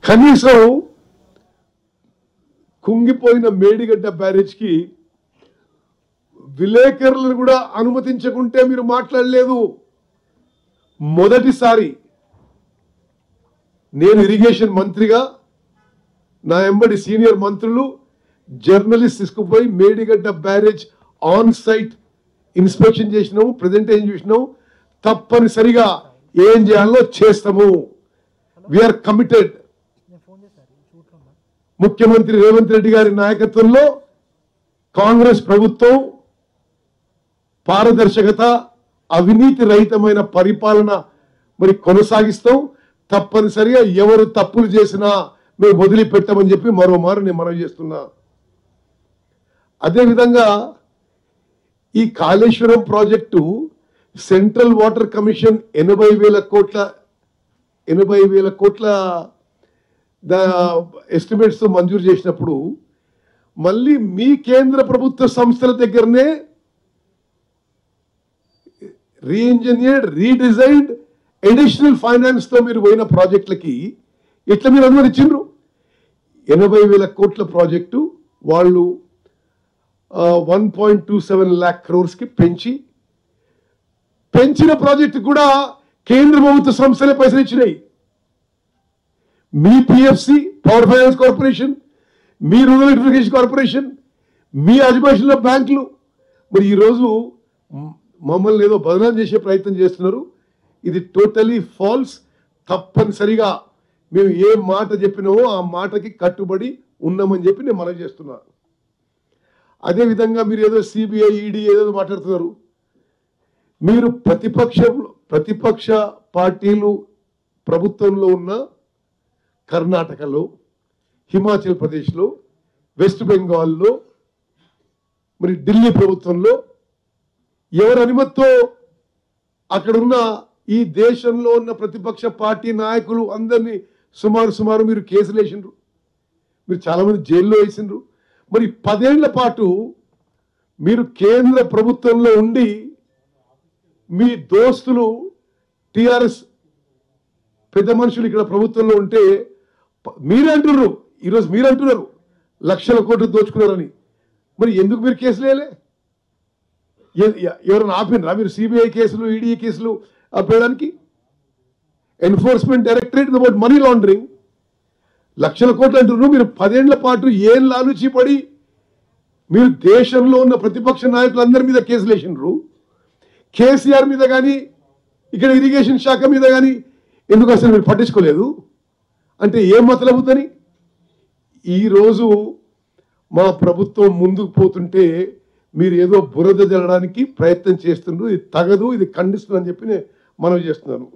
కనీసం కుంగిపోయిన మేడిగడ్డ బ్యారేజ్కి విలేకరులను కూడా అనుమతించకుంటే మీరు మాట్లాడలేదు. మొదటిసారి నేను ఇరిగేషన్ మంత్రిగా నా ఎంబడి సీనియర్ మంత్రులు జర్నలిస్ట్ తీసుకుపోయి Medigadda barrage on site inspection చేసినాము, ప్రజెంటేషన్ చూసినాము. తప్పనిసరిగా ఏం చేయాలో చేస్తాము. We are committed. ముఖ్యమంత్రి రేవంత్ రెడ్డి గారి నాయకత్వంలో కాంగ్రెస్ ప్రభుత్వం పారదర్శకత, అవినీతి రహితమైన పరిపాలన మరి కొనసాగిస్తాం. తప్పనిసరిగా ఎవరు తప్పులు చేసినా మేము వదిలిపెట్టామని చెప్పి మరోమారు నేను మనవి చేస్తున్నా. అదేవిధంగా ఈ Kaleshwaram project central water commission 80,000 కోట్ల ఎస్టిమేట్స్ మంజూరు చేసినప్పుడు మళ్ళీ మీ కేంద్ర ప్రభుత్వ సంస్థల దగ్గరనే రీఇంజనీర్డ్, రీడిజైన్డ్, అడిషనల్ ఫైనాన్స్ తో మీరు పోయిన ప్రాజెక్టులకి ఎట్లా మీరు అనుమతించారు? 80,000 కోట్ల ప్రాజెక్టు వాళ్ళు 1.27 lakh crores కి పెంచిన ప్రాజెక్టు కూడా కేంద్ర ప్రభుత్వ సంస్థలే పైసలు ఇచ్చినాయి. మీ పిఎఫ్సి, పవర్ ఫైనాన్స్ కార్పొరేషన్, మీ రూరల్ ఎలక్ట్రిఫికేషన్ కార్పొరేషన్, మీ అజమాయిషీలో బ్యాంకులు మరి ఈరోజు మమ్మల్ని ఏదో బదనాం చేసే ప్రయత్నం చేస్తున్నారు. ఇది టోటలీ ఫాల్స్. తప్పనిసరిగా మేము ఏ మాట చెప్పినామో ఆ మాటకి కట్టుబడి ఉన్నామని చెప్పి నేను మనవి చేస్తున్నా. అదేవిధంగా మీరు ఏదో సిబిఐ, ఈడీ ఏదో మాట్లాడుతున్నారు. మీరు ప్రతిపక్ష పార్టీలు ప్రభుత్వంలో ఉన్న కర్ణాటకలో, హిమాచల్ ప్రదేశ్లో, వెస్ట్ బెంగాల్లో, మరి ఢిల్లీ ప్రభుత్వంలో ఎవరి అనుమతితో అక్కడున్న ఈ దేశంలో ఉన్న ప్రతిపక్ష పార్టీ నాయకులు అందరినీ సుమారు మీరు కేసులు వేసిండ్రు. మీరు చాలామంది జైల్లో వేసిండ్రు. మరి 10 ఏళ్ల పాటు మీరు కేంద్ర ప్రభుత్వంలో ఉండి మీ దోస్తులు టిఆర్ఎస్ పెద్ద మనుషులు ఇక్కడ ప్రభుత్వంలో ఉంటే మీరే అంటున్నారు, ఈరోజు మీరు అంటున్నారు లక్షల కోట్లు దోచుకున్నారని. మరి ఎందుకు మీరు కేసులు వేయలే? ఎవరైనా ఆపినరా మీరు సిబిఐ కేసులు, ఈడీ కేసులు ఆపేయడానికి? Enforcement directorate about money laundering లక్షల కోట్లు అంటున్నారు. మీరు 10 ఏళ్ల పాటు ఏం లాలూచి పడి మీరు దేశంలో ఉన్న ప్రతిపక్ష నాయకులందరి మీద కేసులు వేసినారు. కేసీఆర్ మీద కానీ, ఇక్కడ ఇరిగేషన్ శాఖ మీద కానీ ఎందుకు అసలు మీరు పట్టించుకోలేదు? అంటే ఏం మతలబుద్దని? ఈరోజు మా ప్రభుత్వం ముందుకు పోతుంటే మీరు ఏదో బురద జల్లడానికి ప్రయత్నం చేస్తున్నారు. ఇది తగదు, ఇది ఖండిస్తుందని చెప్పి నేను మనవి చేస్తున్నాను.